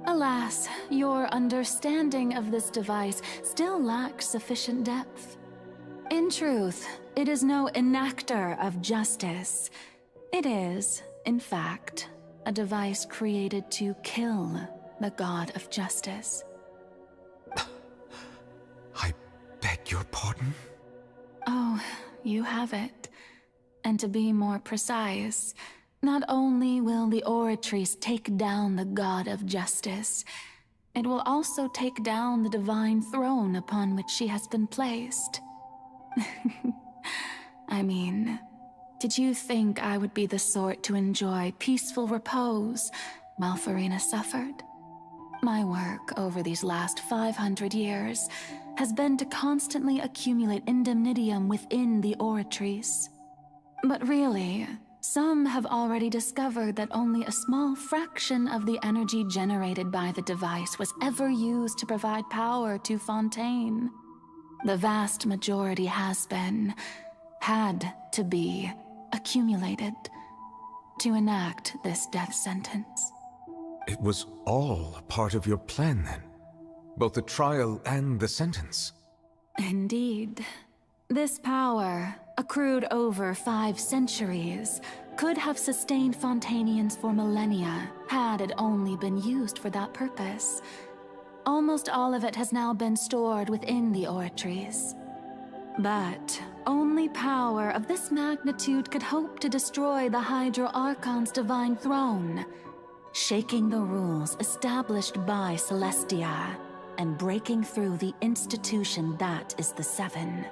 Speaker 10: Alas, your understanding of this device still lacks sufficient depth. In truth, it is no enactor of justice. It is, in fact, a device created to kill the god of justice.
Speaker 1: I beg your pardon?
Speaker 10: Oh, you have it. And to be more precise, not only will the Oratrice take down the God of Justice, it will also take down the divine throne upon which she has been placed. I mean, did you think I would be the sort to enjoy peaceful repose while Furina suffered? My work over these last 500 years has been to constantly accumulate indemnitium within the Oratrice. But really, some have already discovered that only a small fraction of the energy generated by the device was ever used to provide power to Fontaine. The vast majority had to be, accumulated to enact this death sentence.
Speaker 1: It was all a part of your plan, then? Both the trial and the sentence?
Speaker 10: Indeed. This power, accrued over 5 centuries, could have sustained Fontainians for millennia had it only been used for that purpose. Almost all of it has now been stored within the Oratrice. But only power of this magnitude could hope to destroy the Hydro Archon's divine throne, shaking the rules established by Celestia and breaking through the institution that is the Seven.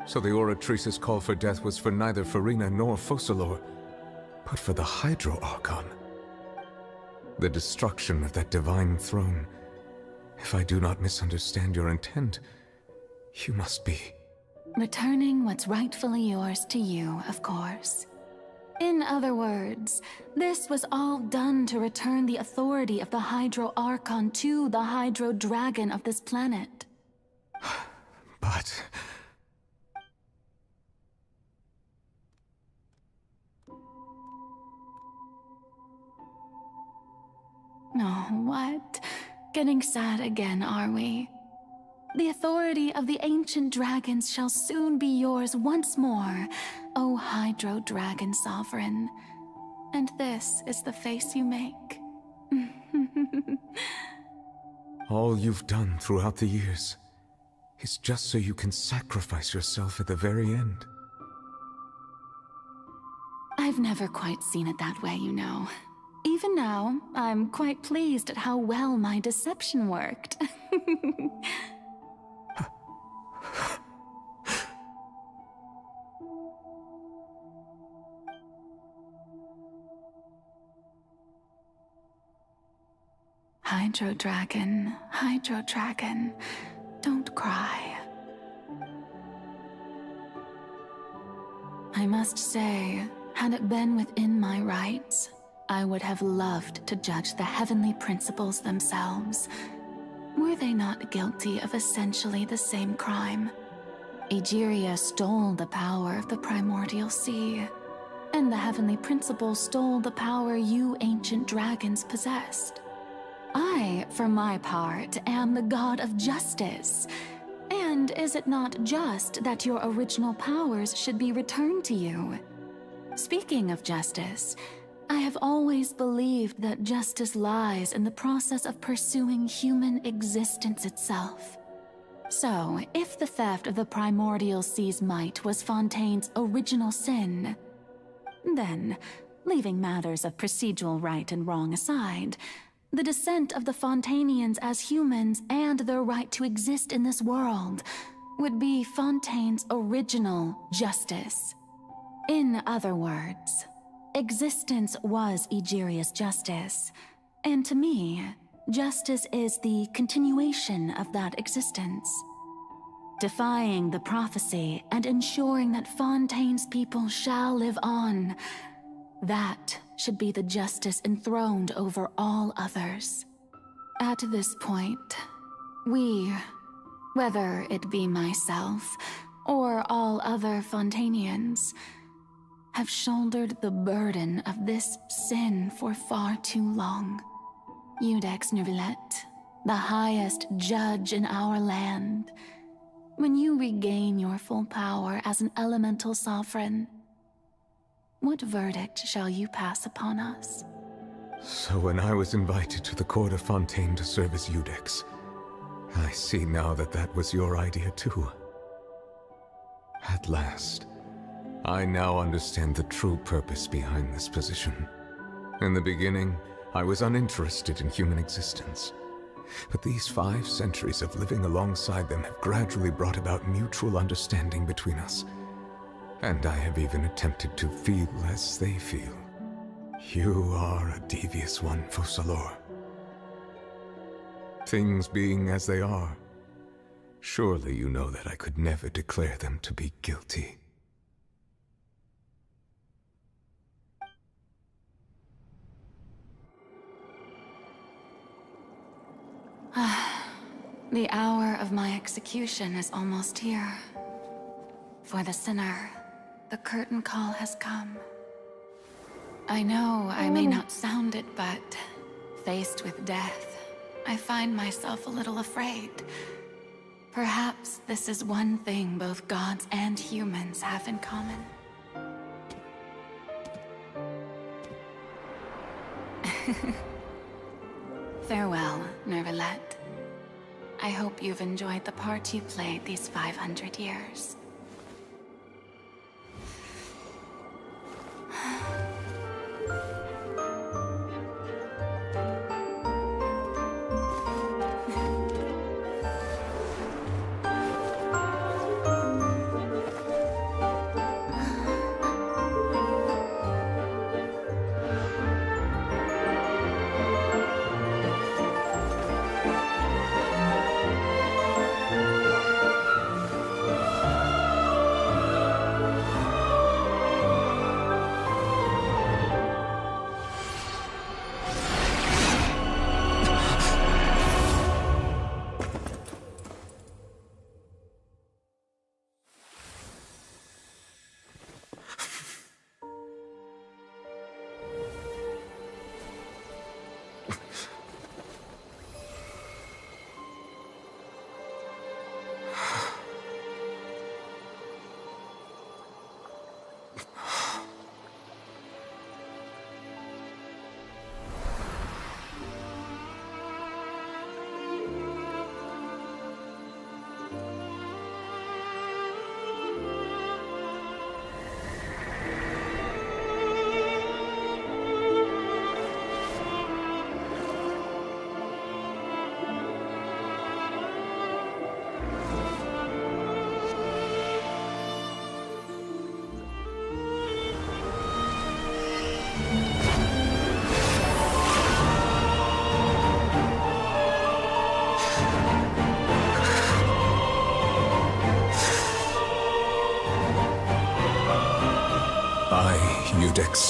Speaker 1: So the Oratrice's call for death was for neither Furina nor Focalor, but for the Hydro Archon. The destruction of that divine throne. If I do not misunderstand your intent, you must be...
Speaker 10: Returning what's rightfully yours to you, of course. In other words, this was all done to return the authority of the Hydro Archon to the Hydro Dragon of this planet.
Speaker 1: But...
Speaker 10: Oh, what? Getting sad again, are we? The authority of the ancient dragons shall soon be yours once more, O Hydro Dragon Sovereign. And this is the face you make.
Speaker 1: all you've done throughout the years is just so you can sacrifice yourself at the very end.
Speaker 10: I've never quite seen it that way, you know. Even now, I'm quite pleased at how well my deception worked. Hydro Dragon, don't cry. I must say, had it been within my rights, I would have loved to judge the heavenly principles themselves. Were they not guilty of essentially the same crime? Egeria stole the power of the primordial sea, and the heavenly principles stole the power you ancient dragons possessed. I, for my part, am the god of justice. And is it not just that your original powers should be returned to you? Speaking of justice, I have always believed that justice lies in the process of pursuing human existence itself. So, if the theft of the primordial sea's might was Fontaine's original sin, then, leaving matters of procedural right and wrong aside, the descent of the Fontainians as humans and their right to exist in this world would be Fontaine's original justice. In other words, existence was Egeria's justice, and to me, justice is the continuation of that existence. Defying the prophecy and ensuring that Fontaine's people shall live on, that should be the justice enthroned over all others. At this point, we, whether it be myself or all other Fontainians, have shouldered the burden of this sin for far too long. Iudex Neuvillette, the highest judge in our land, when you regain your full power as an elemental sovereign, what verdict shall you pass upon us?
Speaker 1: So when I was invited to the court of Fontaine to serve as Iudex, I see now that that was your idea too. At last, I now understand the true purpose behind this position. In the beginning, I was uninterested in human existence. But these 5 centuries of living alongside them have gradually brought about mutual understanding between us. And I have even attempted to feel as they feel. You are a devious one, Focalors. Things being as they are, surely you know that I could never declare them to be guilty.
Speaker 10: The hour of my execution is almost here. For the sinner, the curtain call has come. I know I may not sound it, but faced with death, I find myself a little afraid. Perhaps this is one thing both gods and humans have in common. Farewell, Neuvillette. I hope you've enjoyed the part you played these 500 years.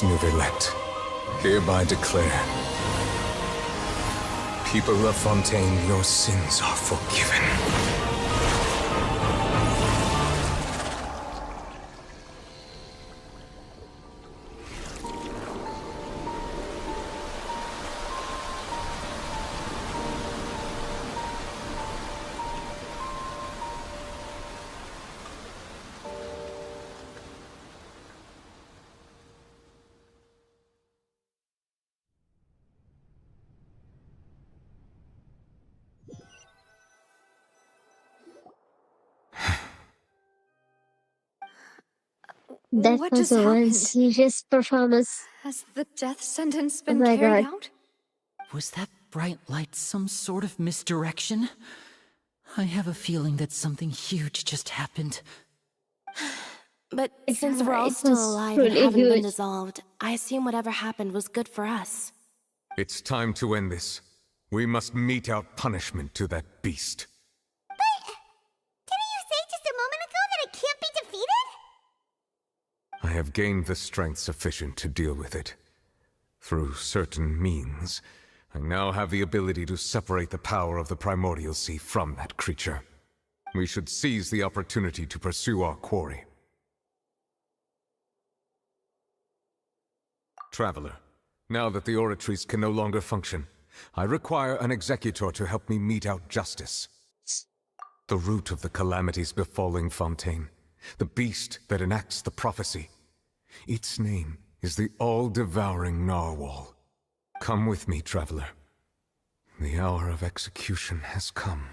Speaker 1: Neuvillette, hereby declare, people of Fontaine, your sins are forgiven.
Speaker 3: That
Speaker 9: What
Speaker 3: was
Speaker 9: just
Speaker 3: a one
Speaker 9: happened?
Speaker 3: serious performance.
Speaker 9: Has the death sentence
Speaker 3: Oh
Speaker 9: been
Speaker 3: my
Speaker 9: carried
Speaker 3: god.
Speaker 9: out?
Speaker 7: Was that bright light some sort of misdirection? I have a feeling that something huge just happened.
Speaker 20: But since we're all
Speaker 3: it
Speaker 20: still
Speaker 3: was
Speaker 20: alive and
Speaker 3: really
Speaker 20: haven't been
Speaker 3: huge.
Speaker 20: dissolved, I assume whatever happened was good for us.
Speaker 1: It's time to end this. We must mete out punishment to that beast.
Speaker 2: Didn't you say just a moment ago that it can't be defeated?
Speaker 1: I have gained the strength sufficient to deal with it. Through certain means, I now have the ability to separate the power of the Primordial Sea from that creature. We should seize the opportunity to pursue our quarry. Traveler, now that the oratories can no longer function, I require an executor to help me mete out justice. The root of the calamities befalling Fontaine, the beast that enacts the prophecy. Its name is the all-devouring Narwhal. Come with me, traveler. The hour of execution has come.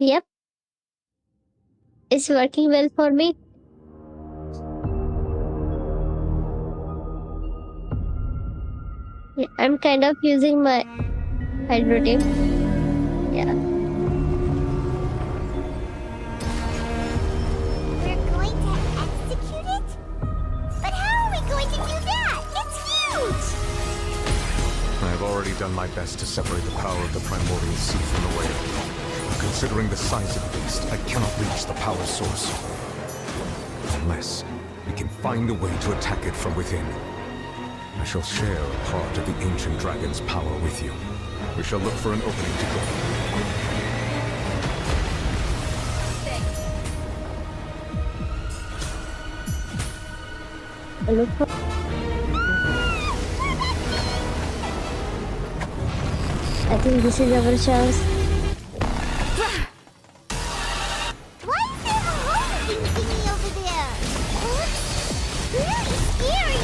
Speaker 3: Yep. It's working well for me. Yeah, I'm kind of using my Hydro team. Yeah.
Speaker 2: We're going to execute it? But how are we going to do that? It's huge!
Speaker 1: I have already done my best to separate the power of the primordial sea from the whale. Considering the size of the beast, I cannot reach the power source. Unless we can find a way to attack it from within. I shall share a part of the ancient dragon's power with you. We shall look for an opening together.
Speaker 3: I think this is our chance.
Speaker 2: Why is there a rolling thingy over there? It looks really scary!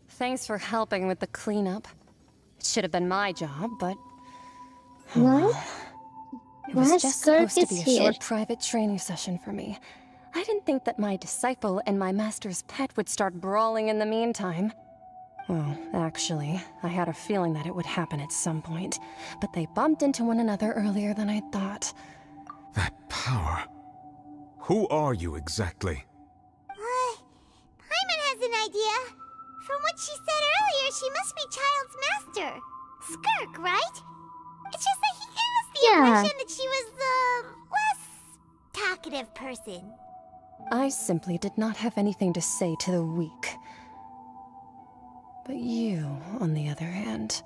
Speaker 21: Thanks for helping with the cleanup. It should have been my job, but...
Speaker 3: What?
Speaker 21: It was
Speaker 3: Why
Speaker 21: just
Speaker 3: Skirk
Speaker 21: supposed to
Speaker 3: is
Speaker 21: be a
Speaker 3: here?
Speaker 21: short private training session for me. I didn't think that my disciple and my master's pet would start brawling in the meantime. Well, actually, I had a feeling that it would happen at some point, but they bumped into one another earlier than I thought.
Speaker 1: That power. Who are you exactly?
Speaker 2: Paimon has an idea. From what she said earlier, she must be Child's master. Skirk, right? It's just that he gave us the impression that she was the less talkative person.
Speaker 21: I simply did not have anything to say to the weak. But you, on the other hand,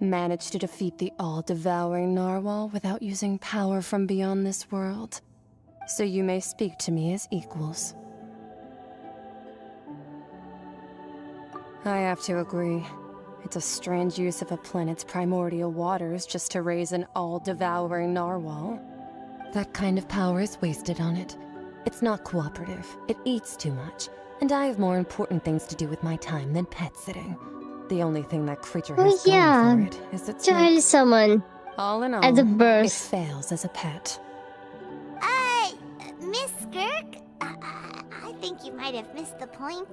Speaker 21: managed to defeat the all-devouring narwhal without using power from beyond this world. So you may speak to me as equals. I have to agree. It's a strange use of a planet's primordial waters just to raise an all-devouring narwhal. That kind of power is wasted on it. It's not cooperative. It eats too much. And I have more important things to do with my time than pet sitting. The only thing that creature has going for it is its
Speaker 3: Child
Speaker 21: looks.
Speaker 3: summon.
Speaker 21: All in all,
Speaker 3: As a birth.
Speaker 21: it fails as a pet.
Speaker 2: Miss Skirk? I think you might have missed the point.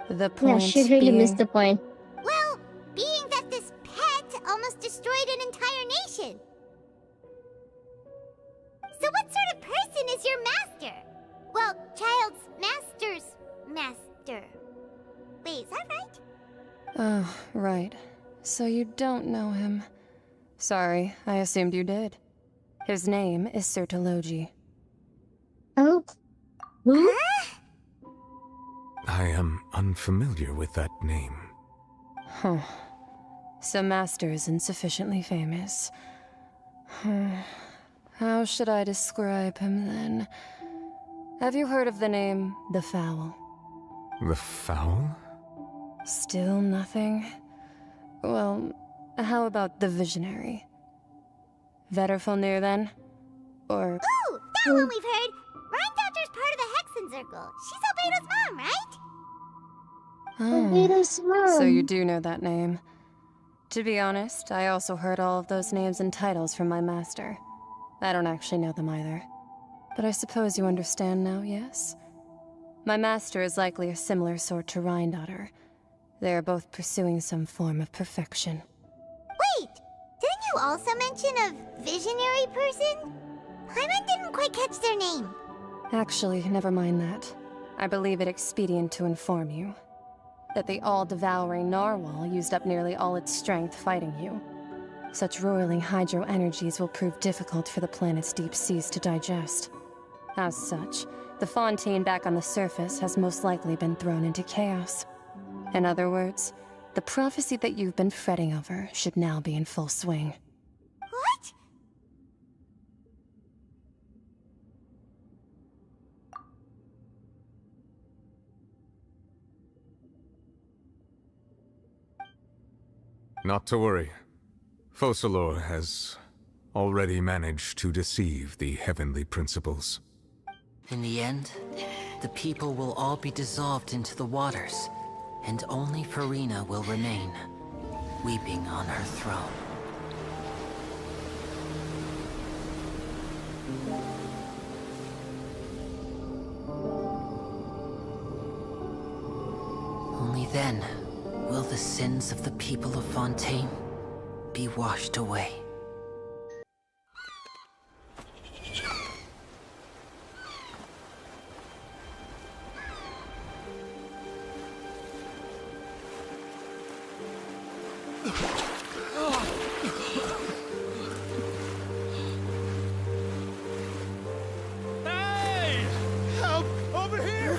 Speaker 21: The point
Speaker 3: Yeah, she really
Speaker 21: being...
Speaker 3: missed the point.
Speaker 2: Well, being that this pet almost destroyed an entire nation. So what sort of person is your master? Well, Child's master's master. Wait, is that right?
Speaker 21: Oh, right. So you don't know him. Sorry, I assumed you did. His name is Sertologi.
Speaker 3: Oh? Who?
Speaker 1: I am unfamiliar with that name.
Speaker 21: Huh. So Master isn't sufficiently famous. How should I describe him then? Have you heard of the name The Fowl?
Speaker 1: The Fowl?
Speaker 21: Still nothing? Well, how about The Visionary? Vetterfulnir then? Or...
Speaker 2: Ooh, that one we've heard! Rhine part of the Hexen Circle. She's Albedo's mom, right?
Speaker 3: Albedo's mom.
Speaker 21: So you do know that name. To be honest, I also heard all of those names and titles from my master. I don't actually know them either. But I suppose you understand now, yes? My master is likely a similar sort to Rhine. They are both pursuing some form of perfection.
Speaker 2: Wait! Didn't you also mention a visionary person? Paimon didn't quite catch their name.
Speaker 21: Actually, never mind that. I believe it expedient to inform you. that the all-devouring narwhal used up nearly all its strength fighting you. Such roiling hydro energies will prove difficult for the planet's deep seas to digest. As such, the Fontaine back on the surface has most likely been thrown into chaos. In other words, the prophecy that you've been fretting over should now be in full swing.
Speaker 2: What?
Speaker 1: Not to worry. Focalor has already managed to deceive the heavenly principles.
Speaker 4: In the end, the people will all be dissolved into the waters, and only Furina will remain, weeping on her throne. Only then will the sins of the people of Fontaine be washed away.
Speaker 8: Hey! Help! Over here!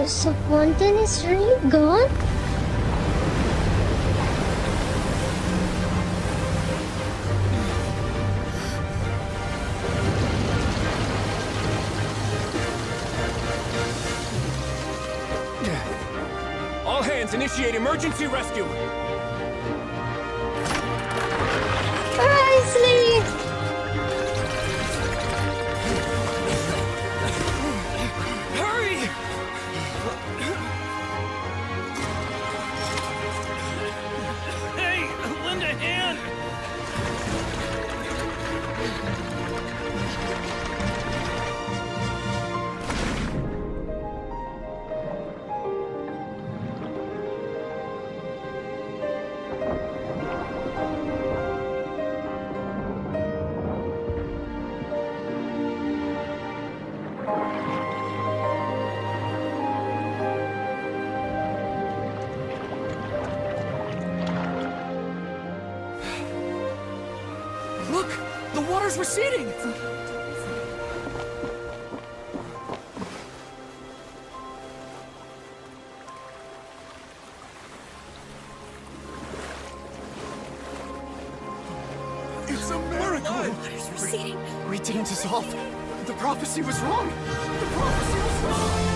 Speaker 3: So Fontaine is really gone?
Speaker 8: All hands, initiate emergency rescue!
Speaker 3: Precisely!
Speaker 8: Hurry! Hey, lend a hand!
Speaker 22: Look! The water's receding!
Speaker 16: It's a miracle!
Speaker 22: Water's receding.
Speaker 16: We didn't dissolve. The prophecy was wrong! The prophecy was wrong!